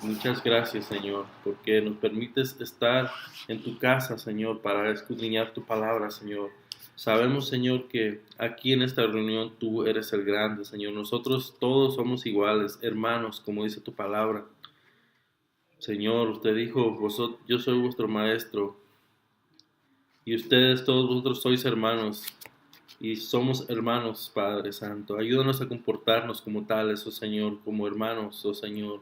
Muchas gracias, Señor, porque nos permites estar en tu casa, Señor, para escudriñar tu palabra, Señor. Sabemos, Señor, que aquí en esta reunión tú eres el grande, Señor. Nosotros todos somos iguales, hermanos, como dice tu palabra. Señor, usted dijo, yo soy vuestro maestro y ustedes, todos vosotros sois hermanos y somos hermanos, Padre Santo. Ayúdanos a comportarnos como tales, oh Señor, como hermanos, oh Señor.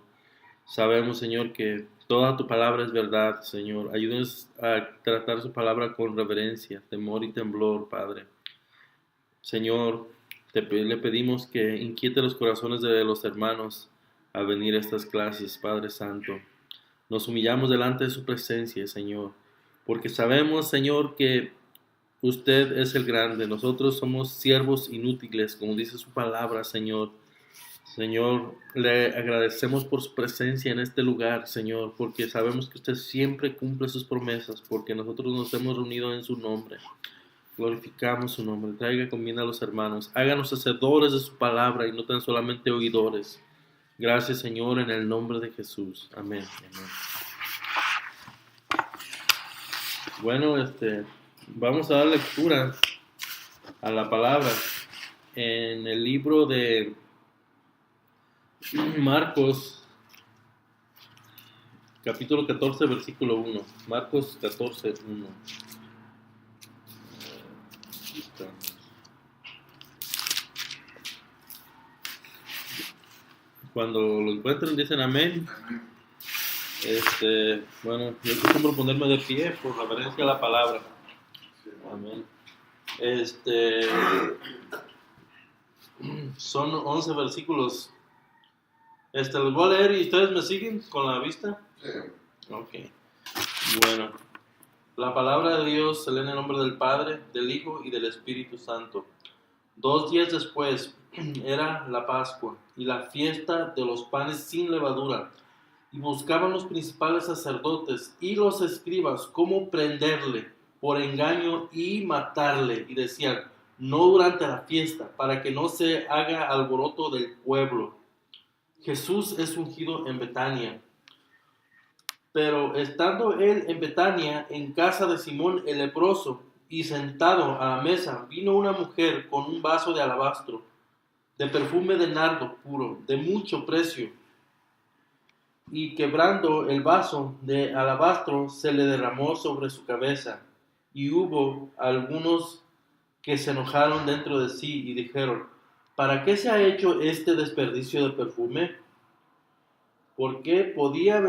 Sabemos, Señor, que toda tu palabra es verdad, Señor. Ayúdanos a tratar su palabra con reverencia, temor y temblor, Padre. Señor, le pedimos que inquiete los corazones de los hermanos a venir a estas clases, Padre Santo. Nos humillamos delante de su presencia, Señor, porque sabemos, Señor, que usted es el grande. Nosotros somos siervos inútiles, como dice su palabra, Señor. Señor, le agradecemos por su presencia en este lugar, Señor, porque sabemos que usted siempre cumple sus promesas, porque nosotros nos hemos reunido en su nombre. Glorificamos su nombre. Traiga conmigo a los hermanos. Háganos hacedores de su palabra y no tan solamente oidores. Gracias, Señor, en el nombre de Jesús. Amén. Amén. Bueno, vamos a dar lectura a la palabra en el libro de Marcos, capítulo 14, versículo 1. Marcos 14, 1. Cuando lo encuentren dicen amén. Bueno, yo acostumbro ponerme de pie por reverencia a la palabra. Amén. Son 11 versículos. Los voy a leer y ustedes me siguen con la vista. Sí. Ok. Bueno, la palabra de Dios se lee en el nombre del Padre, del Hijo y del Espíritu Santo. 2 días después era la Pascua y la fiesta de los panes sin levadura. Y buscaban los principales sacerdotes y los escribas cómo prenderle por engaño y matarle. Y decían, no durante la fiesta, para que no se haga alboroto del pueblo. Jesús es ungido en Betania. Pero estando él en Betania, en casa de Simón el leproso, y sentado a la mesa, vino una mujer con un vaso de alabastro, de perfume de nardo puro, de mucho precio, y quebrando el vaso de alabastro, se le derramó sobre su cabeza. Y hubo algunos que se enojaron dentro de sí y dijeron, ¿para qué se ha hecho este desperdicio de perfume? Porque podía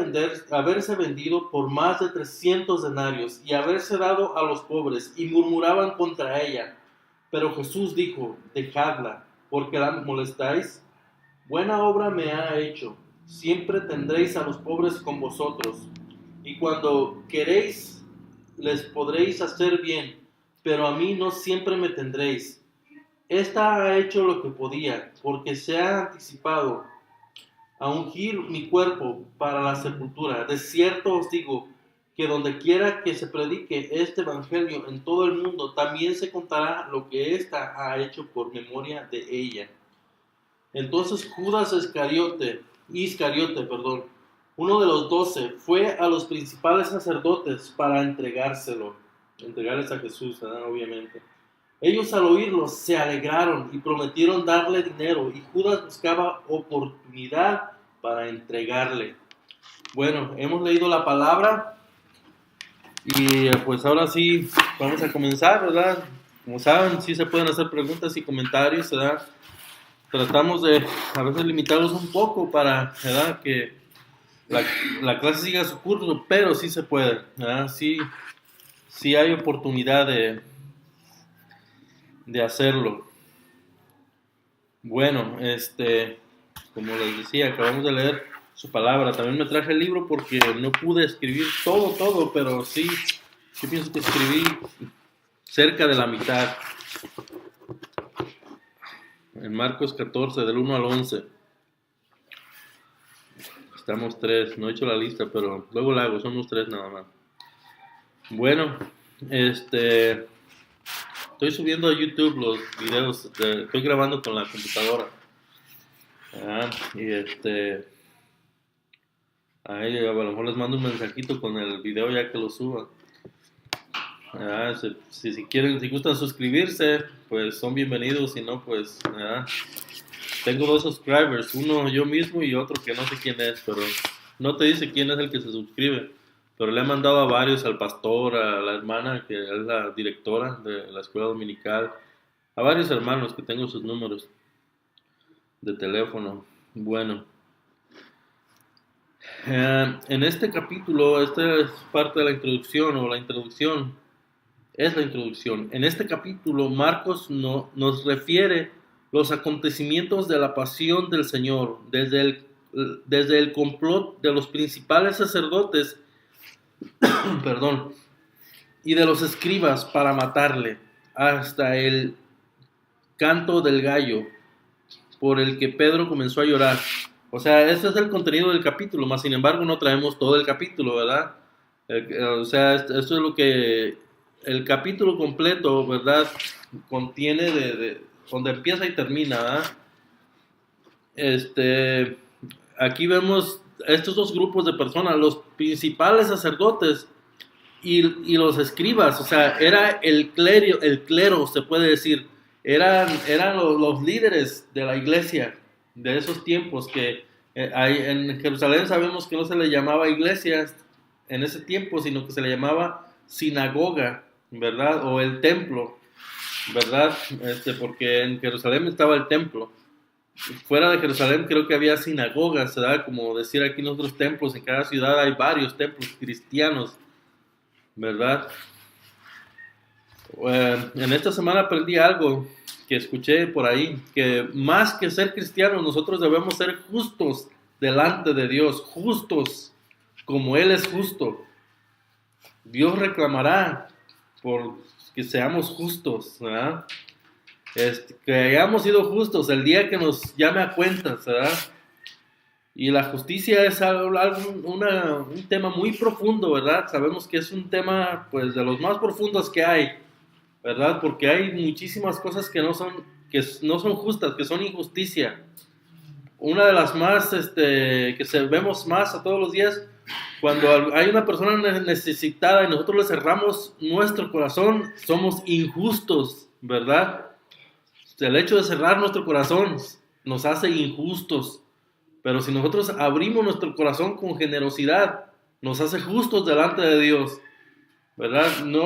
haberse vendido por más de 300 denarios y haberse dado a los pobres, y murmuraban contra ella. Pero Jesús dijo, dejadla, porque la molestáis. Buena obra me ha hecho. Siempre tendréis a los pobres con vosotros, y cuando queréis les podréis hacer bien, pero a mí no siempre me tendréis. Esta ha hecho lo que podía, porque se ha anticipado a ungir mi cuerpo para la sepultura. De cierto os digo que donde quiera que se predique este evangelio en todo el mundo, también se contará lo que ésta ha hecho por memoria de ella. Entonces Judas Iscariote, uno de los 12, fue a los principales sacerdotes para entregarles a Jesús, obviamente. Ellos al oírlo se alegraron y prometieron darle dinero, y Judas buscaba oportunidad para entregarle. Bueno, hemos leído la palabra y pues ahora sí vamos a comenzar, ¿verdad? Como saben, sí se pueden hacer preguntas y comentarios, ¿verdad? Tratamos de a veces limitarlos un poco para, ¿verdad?, que la clase siga su curso, pero sí se puede, ¿verdad? Sí hay oportunidad de hacerlo. Bueno, como les decía, acabamos de leer su palabra. También me traje el libro porque no pude escribir todo, pero sí, yo pienso que escribí cerca de la mitad. En Marcos 14, del 1 al 11. Estamos 3, no he hecho la lista, pero luego la hago, somos 3 nada más. Bueno, estoy subiendo a YouTube los videos, estoy grabando con la computadora. Y Ahí a lo mejor les mando un mensajito con el video ya que lo suba. Si quieren, si gustan suscribirse, pues son bienvenidos. Si no, pues tengo 2 subscribers, uno yo mismo y otro que no sé quién es, pero no te dice quién es el que se suscribe. Pero le he mandado a varios, al pastor, a la hermana que es la directora de la escuela dominical, a varios hermanos que tengo sus números de teléfono. Bueno, en este capítulo, esta es parte de la introducción, o la introducción, es la introducción. En este capítulo, Marcos nos refiere los acontecimientos de la pasión del Señor, desde el complot de los principales sacerdotes, perdón, y de los escribas para matarle, hasta el canto del gallo, por el que Pedro comenzó a llorar. O sea, ese es el contenido del capítulo, más sin embargo no traemos todo el capítulo, ¿verdad? O sea, esto es lo que el capítulo completo, ¿verdad? Contiene de donde empieza y termina, ¿verdad? Aquí vemos estos 2 grupos de personas, los principales sacerdotes y los escribas. O sea, era el clero, se puede decir, eran los líderes de la iglesia de esos tiempos, que en Jerusalén sabemos que no se le llamaba iglesia en ese tiempo, sino que se le llamaba sinagoga, ¿verdad? O el templo, ¿verdad? Porque en Jerusalén estaba el templo. Fuera de Jerusalén creo que había sinagogas, ¿verdad? Como decir aquí en otros templos, en cada ciudad hay varios templos cristianos, ¿verdad? En esta semana aprendí algo que escuché por ahí, que más que ser cristianos, nosotros debemos ser justos delante de Dios, justos como Él es justo. Dios reclamará por que seamos justos, ¿verdad? Que hayamos sido justos el día que nos llame a cuentas, ¿verdad? Y la justicia es un tema muy profundo, ¿verdad? Sabemos que es un tema, pues, de los más profundos que hay, ¿verdad? Porque hay muchísimas cosas que no son justas, que son injusticia. Una de las más, que vemos más a todos los días, cuando hay una persona necesitada y nosotros le cerramos nuestro corazón, somos injustos, ¿verdad? El hecho de cerrar nuestro corazón nos hace injustos, pero si nosotros abrimos nuestro corazón con generosidad, nos hace justos delante de Dios, ¿verdad?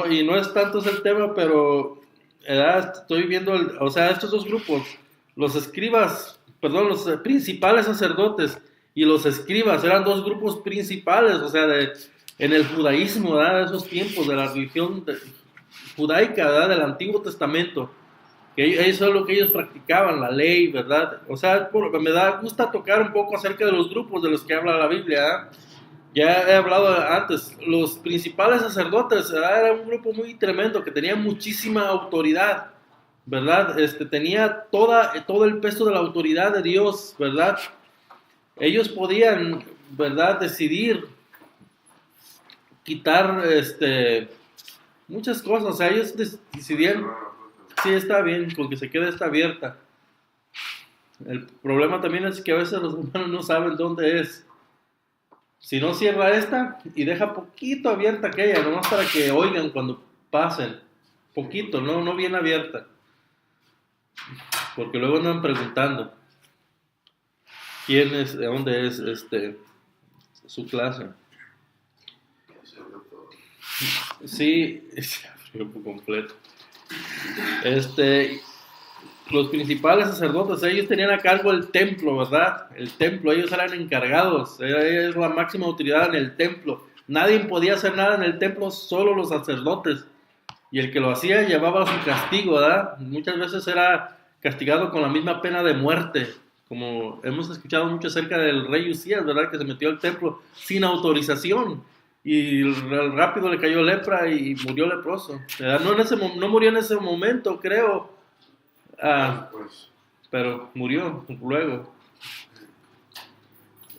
Y no es tanto ese el tema, pero estoy viendo, o sea, estos 2 grupos, los principales sacerdotes y los escribas, eran 2 grupos principales, o sea, en el judaísmo, ¿verdad? De esos tiempos, de la religión judaica, ¿verdad? Del Antiguo Testamento. Que eso es lo que ellos practicaban, la ley, ¿verdad? O sea, me gusta tocar un poco acerca de los grupos de los que habla la Biblia, ¿eh? Ya he hablado antes, los principales sacerdotes, ¿verdad? Era un grupo muy tremendo que tenía muchísima autoridad, ¿verdad? Tenía todo el peso de la autoridad de Dios, ¿verdad? Ellos podían, ¿verdad? Decidir quitar, muchas cosas, o sea, ellos decidían. Sí, está bien, con que se quede esta abierta. El problema también es que a veces los humanos no saben dónde es. Si no, cierra esta y deja poquito abierta aquella, nomás para que oigan cuando pasen. Poquito, no bien abierta. Porque luego andan preguntando quién es, de dónde es su clase. Sí, es grupo completo. Los principales sacerdotes, ellos tenían a cargo el templo, ¿verdad? El templo, ellos eran encargados, es la máxima autoridad en el templo. Nadie podía hacer nada en el templo, solo los sacerdotes. Y el que lo hacía llevaba su castigo, ¿verdad? Muchas veces era castigado con la misma pena de muerte. Como hemos escuchado mucho acerca del rey Usías, ¿verdad? Que se metió al templo sin autorización. Y rápido le cayó lepra y murió leproso. No murió en ese momento, creo. Pero murió luego.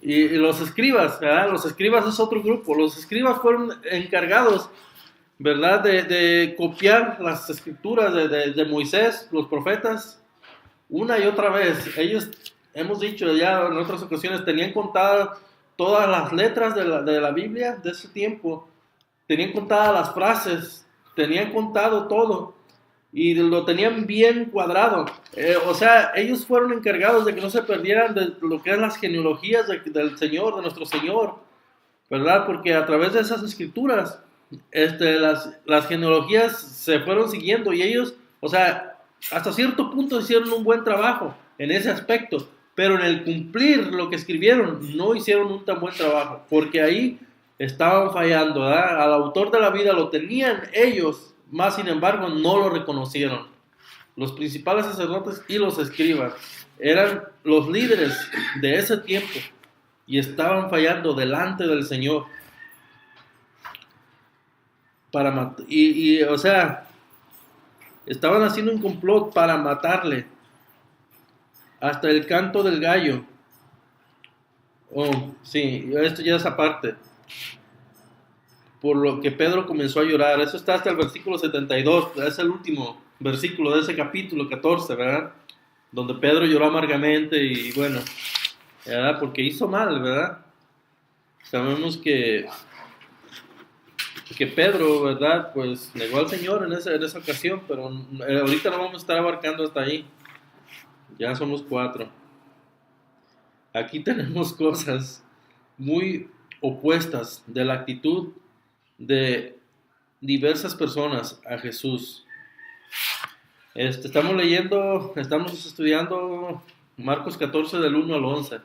Y los escribas, ¿verdad? Los escribas es otro grupo. Los escribas fueron encargados, ¿verdad? De copiar las escrituras de Moisés, los profetas, una y otra vez. Ellos, hemos dicho ya en otras ocasiones, tenían contadas todas las letras de la Biblia de ese tiempo, tenían contadas las frases, tenían contado todo y lo tenían bien cuadrado. O sea, ellos fueron encargados de que no se perdieran de lo que es las genealogías del Señor, de nuestro Señor, ¿verdad? Porque a través de esas escrituras, las genealogías se fueron siguiendo y ellos, o sea, hasta cierto punto hicieron un buen trabajo en ese aspecto, pero en el cumplir lo que escribieron no hicieron un tan buen trabajo, porque ahí estaban fallando, ¿verdad? Al autor de la vida lo tenían ellos, más sin embargo no lo reconocieron. Los principales sacerdotes y los escribas eran los líderes de ese tiempo y estaban fallando delante del Señor. O sea, estaban haciendo un complot para matarle. Hasta el canto del gallo. Oh, sí, esto ya es aparte. Por lo que Pedro comenzó a llorar. Eso está hasta el versículo 72. Es el último versículo de ese capítulo 14, ¿verdad? Donde Pedro lloró amargamente y bueno, ¿verdad? Porque hizo mal, ¿verdad? Sabemos que Pedro, ¿verdad? Pues negó al Señor en esa ocasión, pero ahorita no vamos a estar abarcando hasta ahí. Ya somos 4. Aquí tenemos cosas muy opuestas de la actitud de diversas personas a Jesús. Estamos estudiando Marcos 14 del 1 al 11.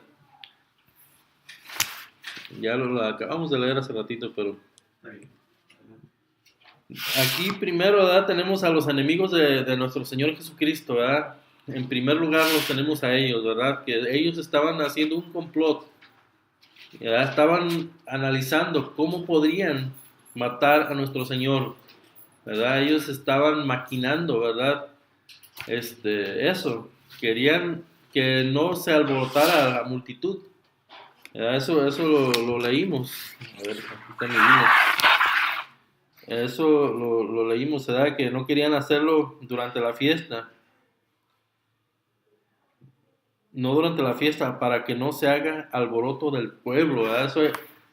Ya lo acabamos de leer hace ratito, pero aquí primero, ¿verdad? Tenemos a los enemigos de nuestro Señor Jesucristo, ¿verdad? En primer lugar los tenemos a ellos, ¿verdad? Que ellos estaban haciendo un complot, ¿verdad? Estaban analizando cómo podrían matar a nuestro Señor, ¿verdad? Ellos estaban maquinando, ¿verdad? Eso, querían que no se alborotara la multitud, ¿verdad? Eso lo leímos. A ver, aquí está mi Biblia. Eso lo leímos, ¿verdad? Que no querían hacerlo durante la fiesta. No durante la fiesta, para que no se haga alboroto del pueblo, ¿verdad?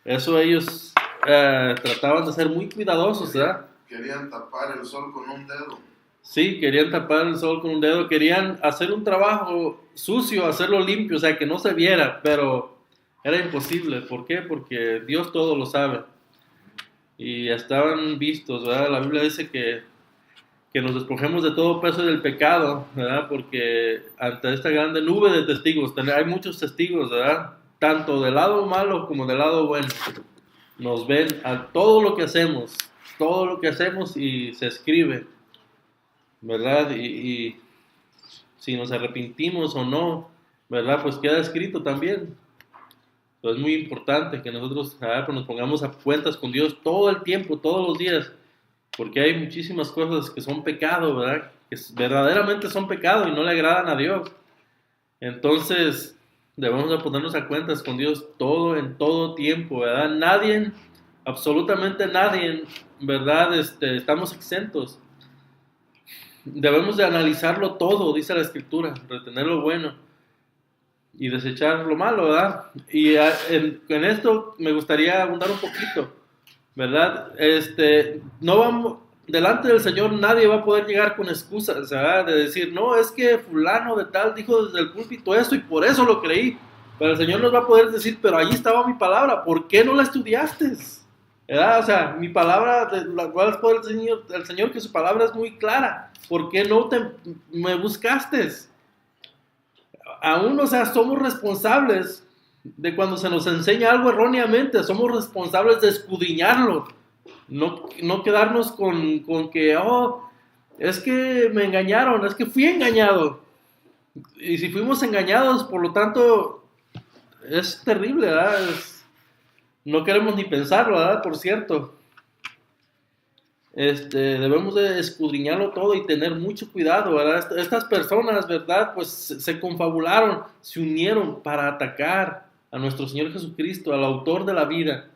Eso ellos trataban de ser muy cuidadosos, ¿verdad? Querían tapar el sol con un dedo. Sí, querían tapar el sol con un dedo, querían hacer un trabajo sucio, hacerlo limpio, o sea, que no se viera, pero era imposible. ¿Por qué? Porque Dios todo lo sabe. Y estaban vistos, ¿verdad? La Biblia dice que nos despojemos de todo peso del pecado, ¿verdad? Porque ante esta grande nube de testigos, hay muchos testigos, ¿verdad? Tanto del lado malo como del lado bueno. Nos ven a todo lo que hacemos y se escribe, ¿verdad? Y si nos arrepentimos o no, ¿verdad? Pues queda escrito también. Entonces es muy importante que nosotros pues nos pongamos a cuentas con Dios todo el tiempo, todos los días, porque hay muchísimas cosas que son pecado, ¿verdad? Que verdaderamente son pecado y no le agradan a Dios. Entonces debemos de ponernos a cuentas con Dios en todo tiempo, ¿verdad? Nadie, absolutamente nadie, ¿verdad? Estamos exentos. Debemos de analizarlo todo, dice la Escritura, retener lo bueno y desechar lo malo, ¿verdad? Y en esto me gustaría abundar un poquito, ¿verdad? No vamos, delante del Señor nadie va a poder llegar con excusas, ¿verdad? De decir, no, es que fulano de tal dijo desde el púlpito esto y por eso lo creí. Pero el Señor nos va a poder decir, pero allí estaba mi palabra, ¿por qué no la estudiaste? ¿Verdad? O sea, mi palabra, la cual es el Señor, que su palabra es muy clara. ¿Por qué no me buscaste? Aún, o sea, somos responsables de cuando se nos enseña algo erróneamente, somos responsables de escudriñarlo, no quedarnos con que, es que me engañaron, es que fui engañado. Y si fuimos engañados, por lo tanto, es terrible, ¿verdad? No queremos ni pensarlo, ¿verdad? Por cierto. Debemos de escudriñarlo todo y tener mucho cuidado, ¿verdad? Estas personas, ¿verdad? Pues se confabularon, se unieron para atacar a nuestro Señor Jesucristo, al autor de la vida.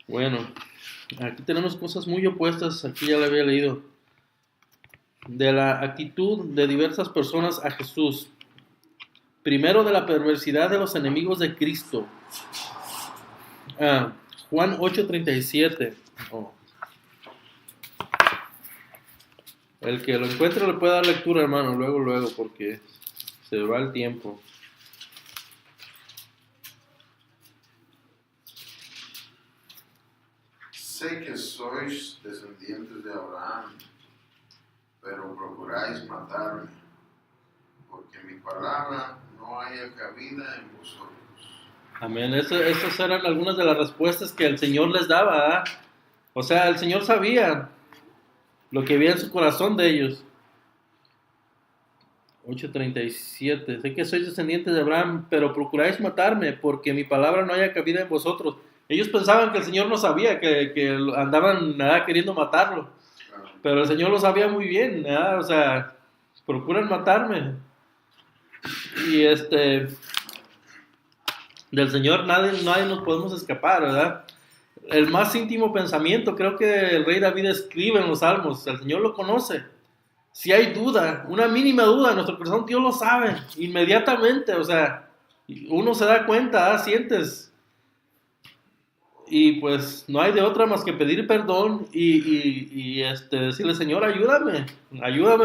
Bueno, aquí tenemos cosas muy opuestas, aquí ya le había leído, de la actitud de diversas personas a Jesús. primero de la perversidad de los enemigos de Cristo. Juan 8:37. El que lo encuentre le puede dar lectura, hermano, luego, porque se va el tiempo. Sé que sois descendientes de Abraham, pero procuráis matarme, porque mi palabra no haya cabida en vosotros. Amén. Esas eran algunas de las respuestas que el Señor les daba, ¿eh? O sea, el Señor sabía lo que había en su corazón de ellos. 8:37. Sé que sois descendientes de Abraham, pero procuráis matarme, porque mi palabra no haya cabida en vosotros. Ellos pensaban que el Señor no sabía, que andaban queriendo matarlo. Pero el Señor lo sabía muy bien, ¿verdad? O sea, procuran matarme. Y del Señor nadie nos podemos escapar, ¿verdad? El más íntimo pensamiento, creo que el rey David escribe en los Salmos, el Señor lo conoce. Si hay duda, una mínima duda en nuestro corazón, Dios lo sabe inmediatamente, o sea, uno se da cuenta, sientes. Y pues no hay de otra más que pedir perdón y decirle, Señor, ayúdame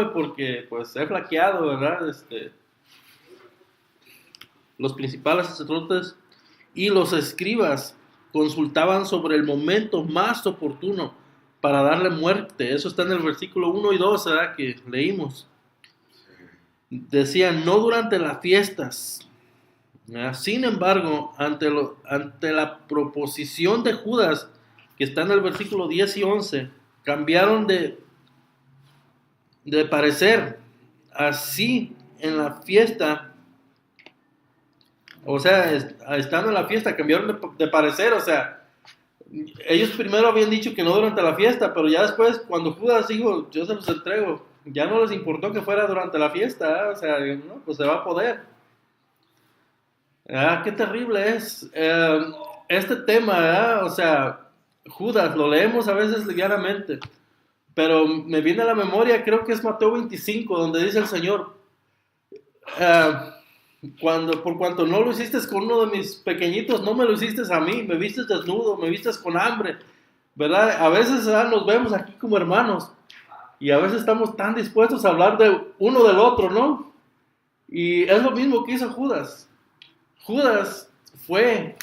porque pues he flaqueado, ¿verdad? Los principales sacerdotes y los escribas consultaban sobre el momento más oportuno para darle muerte. Eso está en el versículo 1 y 2, ¿verdad? Que leímos. Decían, no durante las fiestas. Sin embargo, ante la proposición de Judas, que está en el versículo 10 y 11, cambiaron de parecer. Así en la fiesta, o sea, estando en la fiesta, cambiaron de parecer. O sea, ellos primero habían dicho que no durante la fiesta, pero ya después, cuando Judas dijo, yo se los entrego, ya no les importó que fuera durante la fiesta, o sea, no, pues se va a poder. Qué terrible es este tema, ¿verdad? O sea, Judas, lo leemos a veces livianamente, pero me viene a la memoria, creo que es Mateo 25, donde dice el Señor, por cuanto no lo hiciste con uno de mis pequeñitos, no me lo hiciste a mí, me viste desnudo, me viste con hambre, ¿verdad? A veces nos vemos aquí como hermanos y a veces estamos tan dispuestos a hablar de uno del otro, ¿no? Y es lo mismo que hizo Judas. Judas fue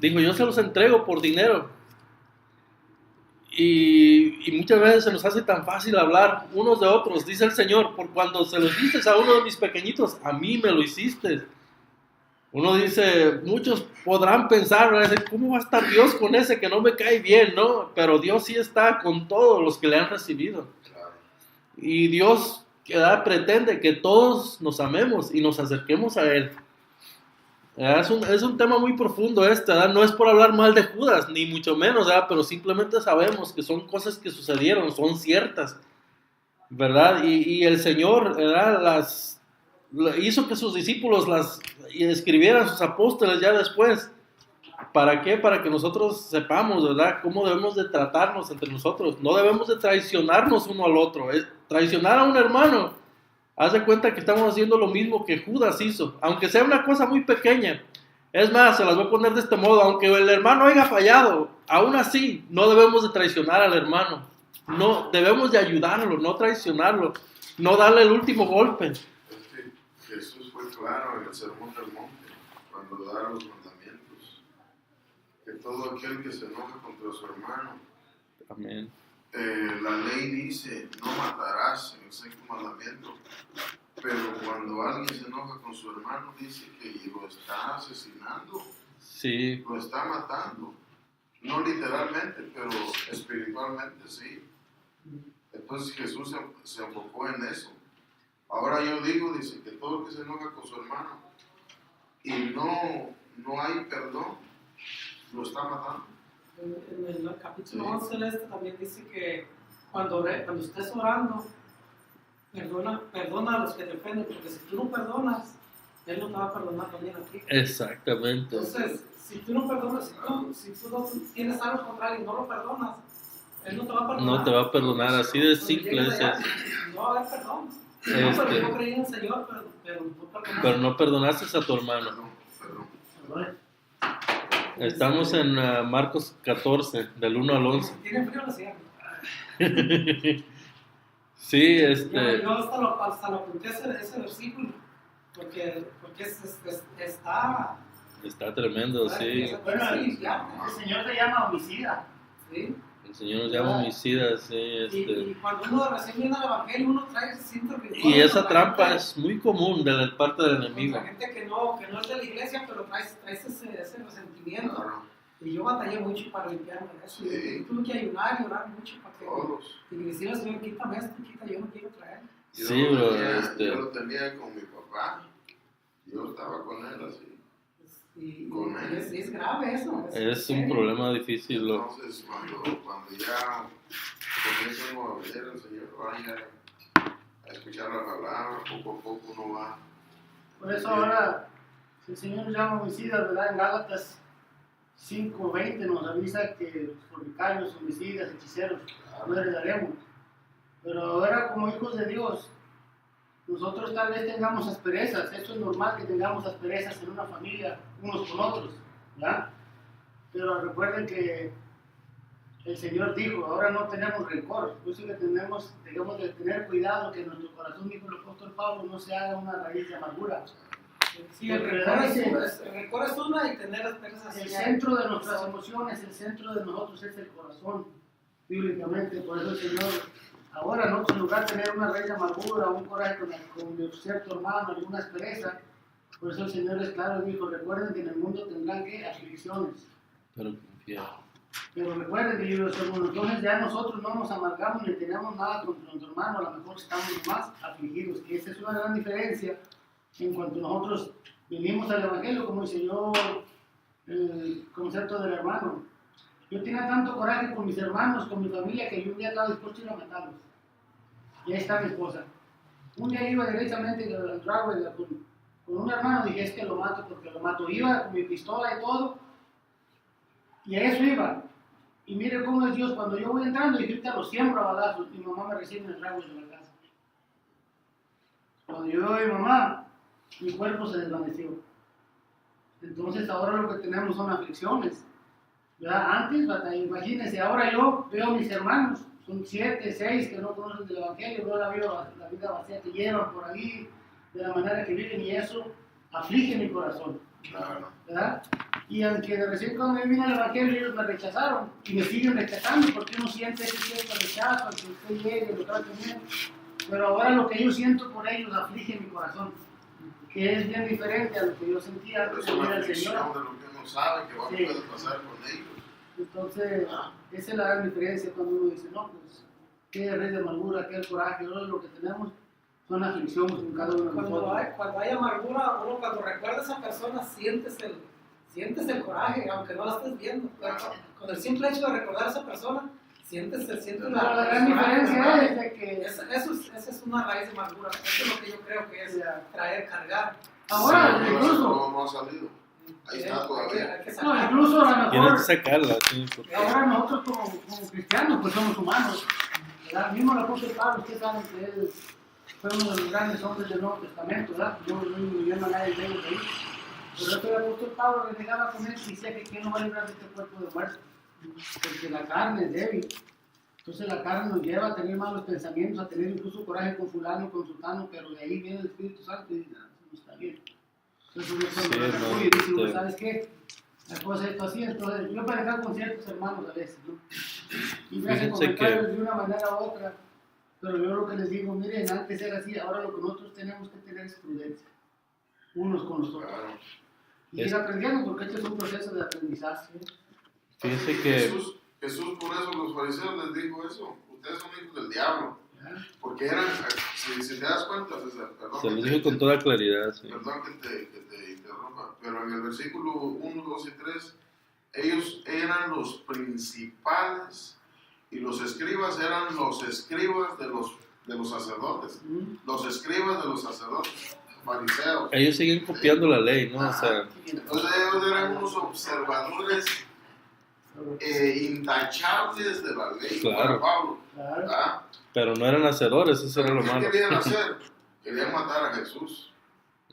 dijo, yo se los entrego por dinero. Y muchas veces se nos hace tan fácil hablar unos de otros. Dice el Señor, por cuando se los diste a uno de mis pequeñitos, a mí me lo hiciste. Uno dice, muchos podrán pensar, ¿cómo va a estar Dios con ese que no me cae bien? ¿No? Pero Dios sí está con todos los que le han recibido. Y Dios pretende que todos nos amemos y nos acerquemos a Él. Es un tema muy profundo ¿verdad? No es por hablar mal de Judas, ni mucho menos, ¿verdad? Pero simplemente sabemos que son cosas que sucedieron, son ciertas, ¿verdad? Y el Señor, ¿verdad? Hizo que sus discípulos las escribieran, sus apóstoles ya después. ¿Para qué? Para que nosotros sepamos, ¿verdad? Cómo debemos de tratarnos entre nosotros. No debemos de traicionarnos uno al otro. Traicionar a un hermano, haz de cuenta que estamos haciendo lo mismo que Judas hizo, aunque sea una cosa muy pequeña. Es más, se las voy a poner de este modo, aunque el hermano haya fallado, aún así no debemos de traicionar al hermano. No, debemos de ayudarlo, no traicionarlo, no darle el último golpe. Es que Jesús fue claro en el Sermón del Monte, cuando da los mandamientos, que todo aquel que se enoja contra su hermano, amén. La ley dice, no matarás en el sexto mandamiento, pero cuando alguien se enoja con su hermano, dice que lo está asesinando, sí. Lo está matando, no literalmente, pero espiritualmente sí. Entonces Jesús se enfocó en eso. Ahora yo digo, dice, que todo el que se enoja con su hermano y no hay perdón, lo está matando. En el capítulo 11 también dice que cuando estés orando, perdona a los que te ofenden, porque si tú no perdonas, Él no te va a perdonar también a ti. Exactamente. Entonces, si tú no perdonas, si tú no tienes algo contra alguien y no lo perdonas, Él no te va a perdonar. No te va a perdonar, así de simple es eso. No va a haber perdón. pero yo creí en el Señor, pero no perdonaste a tu hermano. Perdón. Estamos en Marcos 14, del 1 al 11. Tiene frío la sierra. Sí, Yo hasta lo apunté ese versículo, porque está tremendo, sí. Bueno, el Señor te llama homicida. ¿Sí? El Señor nos llama homicidas, sí. Y cuando uno recién viene al Evangelio, uno trae cinto. Y esa trampa es muy común de la parte del enemigo. La gente que no es de la iglesia, pero traes ese resentimiento. Claro. Y yo batallé mucho para limpiarme de eso. Sí. Y tuve que ayunar y orar mucho para que. Todos. Y decirle al Señor, quítame esto, yo no quiero traer. Sí, bro. Yo lo tenía con mi papá. Yo estaba con él así. Y Con él. es grave eso. Es un problema difícil. Entonces, cuando ya comienzan a ver al Señor, vaya a escuchar la palabra, poco a poco uno va. Por eso ahora, si el Señor nos llama homicidas, ¿verdad? En Gálatas 5:20 nos avisa que los fornicarios, homicidas, hechiceros, no heredaremos. Pero ahora, como hijos de Dios, nosotros tal vez tengamos asperezas. Eso es normal, que tengamos asperezas en una familia, unos con otros, ¿ya? Pero recuerden que el Señor dijo, ahora no tenemos rencor. Por eso que debemos de tener cuidado que en nuestro corazón, dijo el apóstol Pablo, no se haga una raíz de amargura. Sí, el rencor es una y tener asperezas. El centro de nuestras emociones, el centro de nosotros es el corazón, bíblicamente. Por eso el Señor, ahora, ¿no? En lugar de tener una raíz de amargura, un coraje con cierto hermano, alguna aspereza, por eso el Señor es claro y dijo, recuerden que en el mundo tendrán que aflicciones. Pero confía. Pero recuerden que los hermanos, entonces ya nosotros no nos amargamos ni tenemos nada contra nuestro hermano, a lo mejor estamos más afligidos, que esa es una gran diferencia en cuanto nosotros venimos al Evangelio, como dice yo, el concepto del hermano. Yo tenía tanto coraje con mis hermanos, con mi familia, que yo un día estaba dispuesto a ir a matarlos. Y ahí está mi esposa. Un día iba directamente al dragway con un hermano, dije, es que lo mato porque lo mato. Iba con mi pistola y todo, y a eso iba. Y mire cómo es Dios, cuando yo voy entrando, y ahorita lo siembro a balazos, mi mamá me recibe en el dragway de la casa. Cuando yo veo a mi mamá, mi cuerpo se desvaneció. Entonces ahora lo que tenemos son aflicciones. ¿Verdad? Antes, imagínense, ahora yo veo a mis hermanos, son 7, 6 que no conocen del Evangelio, veo la vida vacía que llevan por ahí, de la manera que viven, y eso aflige mi corazón. Claro. ¿Verdad? Y aunque recién cuando me vine al Evangelio ellos me rechazaron y me siguen rechazando porque uno siente ese cierto rechazo, aunque usted llegue y lo trate bien. Pero ahora lo que yo siento por ellos aflige mi corazón, que es bien diferente a lo que yo sentía antes de Es ir una al aflicción Señor. de lo que uno sabe que va a Sí. poder pasar con ellos. Entonces, esa es la gran diferencia cuando uno dice, no, pues, qué raíz de amargura, qué coraje, todo lo que tenemos son aflicciones en cada uno de nosotros. Cuando hay amargura, uno cuando recuerda a esa persona sientes el coraje, aunque no la estés viendo. Con el simple hecho de recordar a esa persona, sientes Pero la gran diferencia es de que esa es una raíz de amargura. Eso es lo que yo creo que es cargar. ahora, Sí, incluso, no ha salido. Ahí está todavía. Hay que no, sacar. incluso a lo Tienes que mejor, sacarla, sí. Porque... ahora nosotros como cristianos, pues somos humanos. ¿Verdad? Mismo el apóstol Pablo, ustedes saben que él fue uno de los grandes hombres del Nuevo Testamento, ¿verdad? Yo no llamo a nadie de ellos ahí. Pero el apóstol Pablo renegaba con él y decía que ¿quién no va a librar de este cuerpo de muerte? Porque la carne es débil. Entonces la carne nos lleva a tener malos pensamientos, a tener incluso coraje con fulano, con sultano, pero de ahí viene el Espíritu Santo y dice, no, eso no está bien. Entonces uno y dice, ¿sabes qué? La cosa es esto así, entonces yo para estar con ciertos hermanos a veces, ¿no? Y me hacen comentarios de una manera u otra, pero yo lo que les digo, miren, antes era así, ahora lo que nosotros tenemos que tener es prudencia, unos con los otros. Claro. Y ir aprendiendo, porque este es un proceso de aprendizaje. Fíjese que... Jesús por eso los fariseos les dijo eso, ustedes son hijos del diablo. ¿Ya? Porque eran, si te das cuenta, César, perdón. Se lo dijo con toda claridad, sí. Perdón que te interrumpa, pero en el versículo 1, 2 y 3, ellos eran los principales y los escribas eran los escribas de los sacerdotes. Los escribas de los sacerdotes, fariseos. Ellos siguen copiando la ley, ¿no? O sea, Entonces ellos eran unos observadores intachables de la ley, Claro. para Pablo. Claro. ¿Ah? pero no eran hacedores, eso era lo ¿Qué malo. querían hacer? querían matar a Jesús.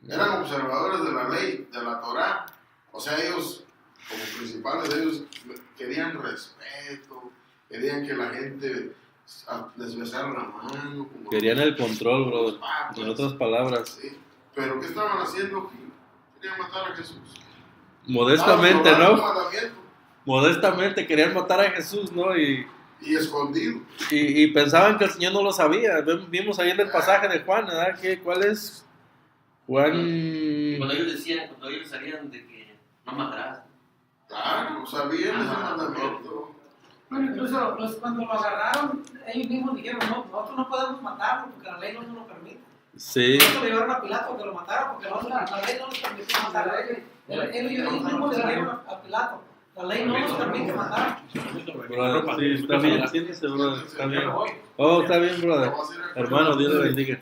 Eran observadores de la ley, de la Torá. O sea, ellos, como principales, ellos querían respeto, querían que la gente les besara la mano. Querían el control, brother. En otras palabras. Sí. Pero ¿qué estaban haciendo? Querían matar a Jesús. Modestamente, ¿no? Mandamiento. Modestamente querían matar a Jesús, ¿no? Y escondido. Y pensaban que el Señor no lo sabía. Vimos ahí en el pasaje de Juan, ¿verdad? ¿Cuál es? Juan... Cuando ellos salían de que no matarás. Claro, sabían ese mandamiento. Bueno, incluso cuando lo agarraron, ellos mismos dijeron, no, nosotros no podemos matarlo porque la ley no nos lo permite. Sí. Nosotros le llevaron a Pilato que lo matara porque la ley no nos permite matar. Ellos mismos le dijeron a Pilato, la ley no nos permite matar. Brother, sí, está bien, siéntese, brother, está bien. Oh, está bien, brother. Hermano, Dios le bendiga.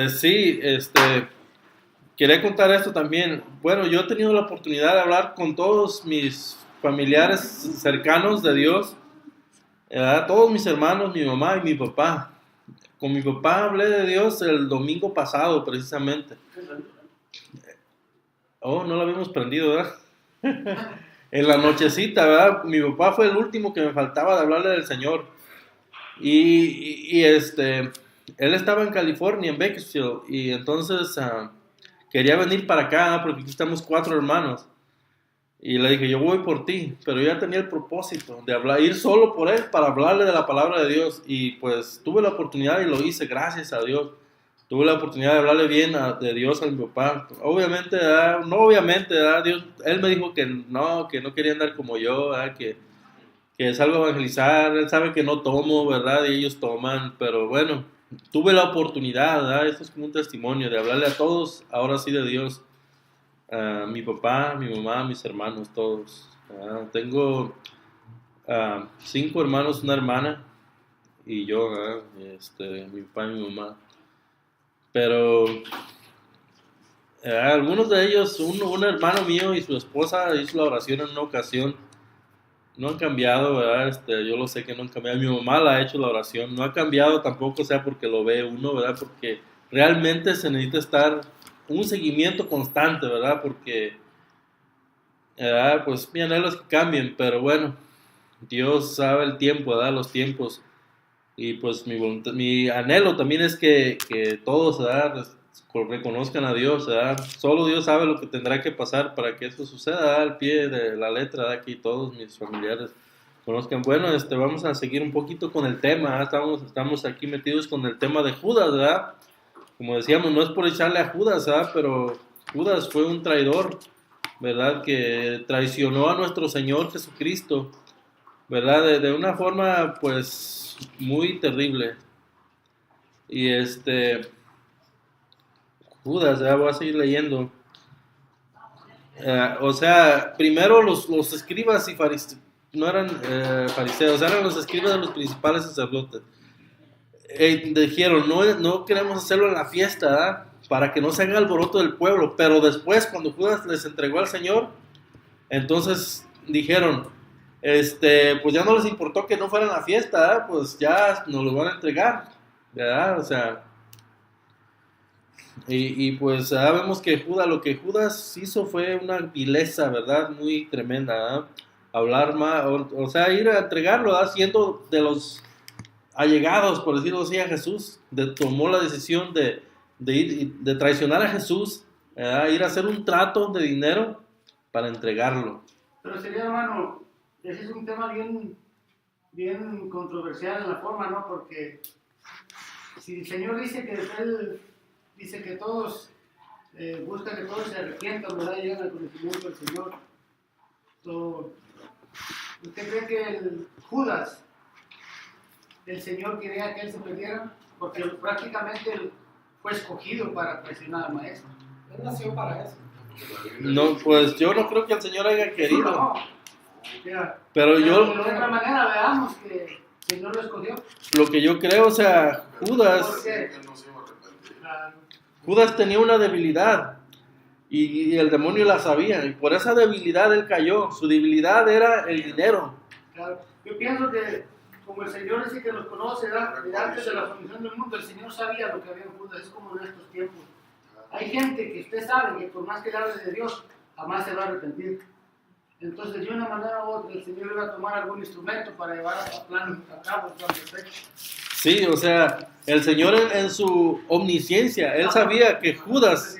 Sí, quería contar esto también. Bueno, yo he tenido la oportunidad de hablar con todos mis familiares cercanos de Dios, todos mis hermanos, mi mamá y mi papá. Con mi papá hablé de Dios el domingo pasado, precisamente. Oh, no lo habíamos prendido, ¿verdad? En la nochecita, ¿verdad? Mi papá fue el último que me faltaba de hablarle del Señor. Y él estaba en California, en Bakersfield, y entonces quería venir para acá porque aquí estamos 4 hermanos. Y le dije, yo voy por ti, pero yo ya tenía el propósito de ir solo por él para hablarle de la palabra de Dios. Y pues tuve la oportunidad y lo hice, gracias a Dios. Tuve la oportunidad de hablarle bien de Dios a mi papá. Obviamente, Dios, él me dijo que no quería andar como yo, que salgo a evangelizar. Él sabe que no tomo, ¿verdad? Y ellos toman, pero bueno, tuve la oportunidad, ¿verdad? Esto es como un testimonio de hablarle a todos, ahora sí, de Dios. Mi papá, mi mamá, mis hermanos, todos. Tengo 5 hermanos, una hermana y yo, mi papá y mi mamá. Pero algunos de ellos, un hermano mío y su esposa hizo la oración en una ocasión. No han cambiado, ¿verdad? Yo lo sé que no han cambiado. Mi mamá la ha hecho la oración. No ha cambiado tampoco, sea porque lo ve uno, ¿verdad? Porque realmente se necesita estar un seguimiento constante, ¿verdad? Porque, pues mi anhelo es que cambien, pero bueno, Dios sabe el tiempo, ¿verdad? Los tiempos. Y pues mi anhelo también es que todos, ¿verdad? Reconozcan a Dios, ¿verdad? Solo Dios sabe lo que tendrá que pasar para que eso suceda, ¿verdad? Al pie de la letra, ¿verdad? Aquí todos mis familiares conozcan. Bueno, vamos a seguir un poquito con el tema, ¿verdad? Estamos aquí metidos con el tema de Judas, ¿verdad? Como decíamos, no es por echarle a Judas, ¿verdad? Pero Judas fue un traidor, ¿verdad? Que traicionó a nuestro Señor Jesucristo, ¿verdad? De una forma, pues, muy terrible. Y Judas, ya voy a seguir leyendo. O sea, primero los escribas y fariseos, no eran fariseos, eran los escribas de los principales sacerdotes. Dijeron, no queremos hacerlo en la fiesta, ¿verdad? Para que no se haga alboroto del pueblo. Pero después, cuando Judas les entregó al Señor, entonces dijeron, pues ya no les importó que no fuera en la fiesta, ¿verdad? Pues ya nos lo van a entregar, ¿verdad? O sea, y pues vemos que lo que Judas hizo fue una vileza, ¿verdad? Muy tremenda, ¿verdad? Hablar más, o sea, ir a entregarlo, ¿verdad? Siendo de los allegados, por decirlo así, a Jesús, tomó la decisión de traicionar a Jesús, ir a hacer un trato de dinero para entregarlo. Pero sería, hermano, ese es un tema bien controversial en la forma, ¿no? Porque si el Señor dice que Él dice que todos busca que todos se arrepientan, ¿verdad? Y lleguen al conocimiento del Señor. ¿Usted cree que Judas, el Señor quería que él se perdiera? Porque prácticamente él fue escogido para traicionar al maestro. Él nació para eso. No, pues yo no creo que el Señor haya querido. No. Pero yo... De otra manera, veamos que el Señor lo escogió. Lo que yo creo, o sea, Judas tenía una debilidad y el demonio la sabía, y por esa debilidad él cayó. Su debilidad era el dinero. Claro. Yo pienso que como el Señor dice que nos conoce, ¿verdad? De antes de la fundación del mundo, el Señor sabía lo que había en Judas, es como en estos tiempos. Hay gente que usted sabe que por más que le hable de Dios, jamás se va a arrepentir. Entonces, de una manera u otra, el Señor iba a tomar algún instrumento para llevar a cabo el plan perfecto. Sí, o sea, el Señor en su omnisciencia, Él sabía que Judas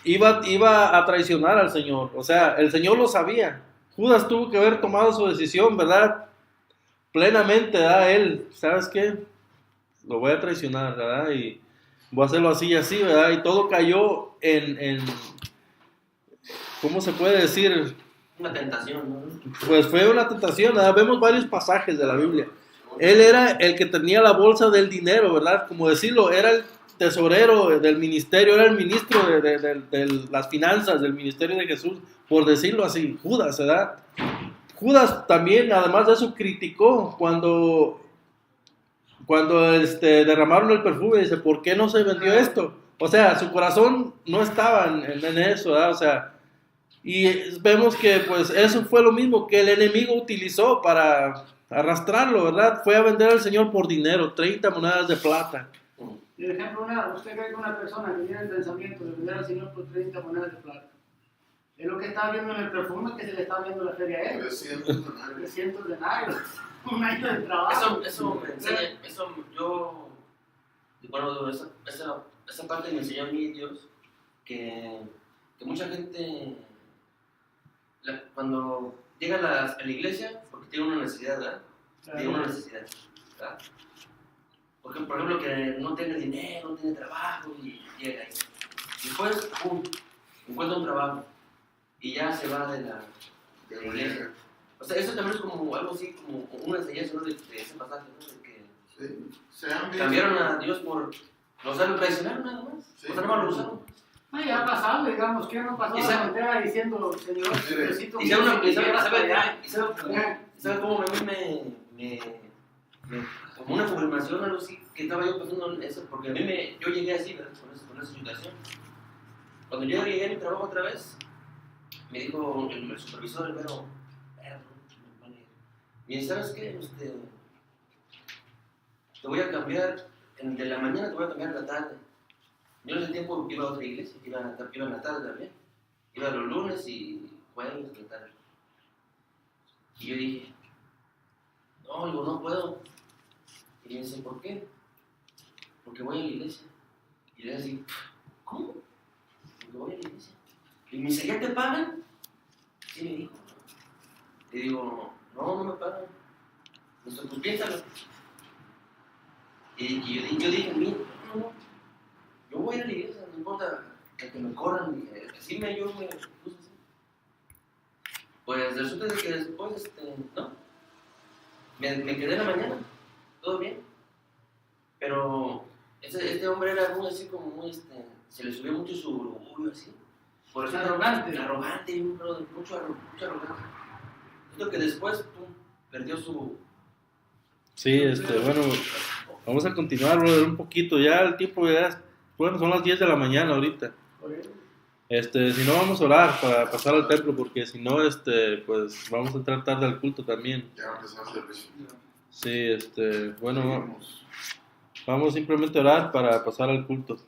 iba a traicionar al Señor. O sea, el Señor lo sabía. Judas tuvo que haber tomado su decisión, ¿verdad? Plenamente, ¿verdad? Él, ¿sabes qué? Lo voy a traicionar, ¿verdad? Y voy a hacerlo así y así, ¿verdad? Y todo cayó en ¿cómo se puede decir? Una tentación, ¿no? Pues fue una tentación, ¿verdad? Vemos varios pasajes de la Biblia. Él era el que tenía la bolsa del dinero, ¿verdad? Como decirlo, era el tesorero del ministerio, era el ministro de las finanzas del ministerio de Jesús, por decirlo así, Judas, ¿verdad? Judas también, además de eso, criticó cuando derramaron el perfume, dice, ¿por qué no se vendió esto? O sea, su corazón no estaba en eso, ¿verdad? O sea, y vemos que pues eso fue lo mismo que el enemigo utilizó para arrastrarlo, ¿verdad? Fue a vender al Señor por dinero, 30 monedas de plata. Y por ejemplo, usted cree que una persona que tiene el pensamiento de vender al Señor por 30 monedas de plata, es lo que está viendo en el perfume que se le está viendo la feria a él. 300 denarios. Un año de trabajo. Eso me enseña, bueno, esa parte me enseñó a mí Dios, que mucha gente, cuando llega a la iglesia, porque tiene una necesidad, ¿verdad? Tiene una necesidad, ¿verdad? Por ejemplo, que no tiene dinero, no tiene trabajo, y llega ahí. Después, pum, encuentra un trabajo, y ya se va de la iglesia. O sea, eso también es como algo así, como una enseñanza, ¿no? de ese pasaje, ¿no? De que Sí. cambiaron a Dios por... O sea, lo traicionaron nada más. Sí. O sea, nada más lo usaron. No, ya ha pasado, digamos, que no pasó Y la se- frontera diciendo, Señor, necesito Y sabe Ya. cómo a mí como una confirmación, algo así, que estaba yo pensando en eso, porque a mí yo llegué así, ¿verdad? Con esa situación. Cuando yo llegué a mi trabajo otra vez, me dijo el supervisor, el mero, y ¿sabes qué? Te voy a cambiar, de la mañana te voy a cambiar a la tarde. Yo en ese tiempo iba a otra iglesia, iba en la tarde también. Iba los lunes y jueves de la tarde. Y yo dije, no, digo, no puedo. Y me dice, ¿por qué? Porque voy a la iglesia. Y le dije, ¿cómo? Porque voy a la iglesia. Y me dice, ¿ya te pagan? Sí, me dijo. Y digo, no me pagan. Me dice, pues piénsalo. Y yo dije, mira, no. Yo voy a ir a la iglesia, no importa que me corran. Dije, así yo me puse así. Pues resulta de que después, no. Me quedé en la mañana, todo bien. Pero este hombre era muy así como muy, se le subió mucho su orgullo así. Por eso Arrogante. Arrogante, mucho arrogante. Siento que después, pum, perdió su... Sí, bueno, vamos a continuar, brother, un poquito. Ya el tiempo bueno, son las 10 de la mañana ahorita. Si no, vamos a orar para pasar al templo, porque si no, pues vamos a entrar tarde al culto también. Ya empezó el servicio. Sí, bueno, vamos simplemente a orar para pasar al culto.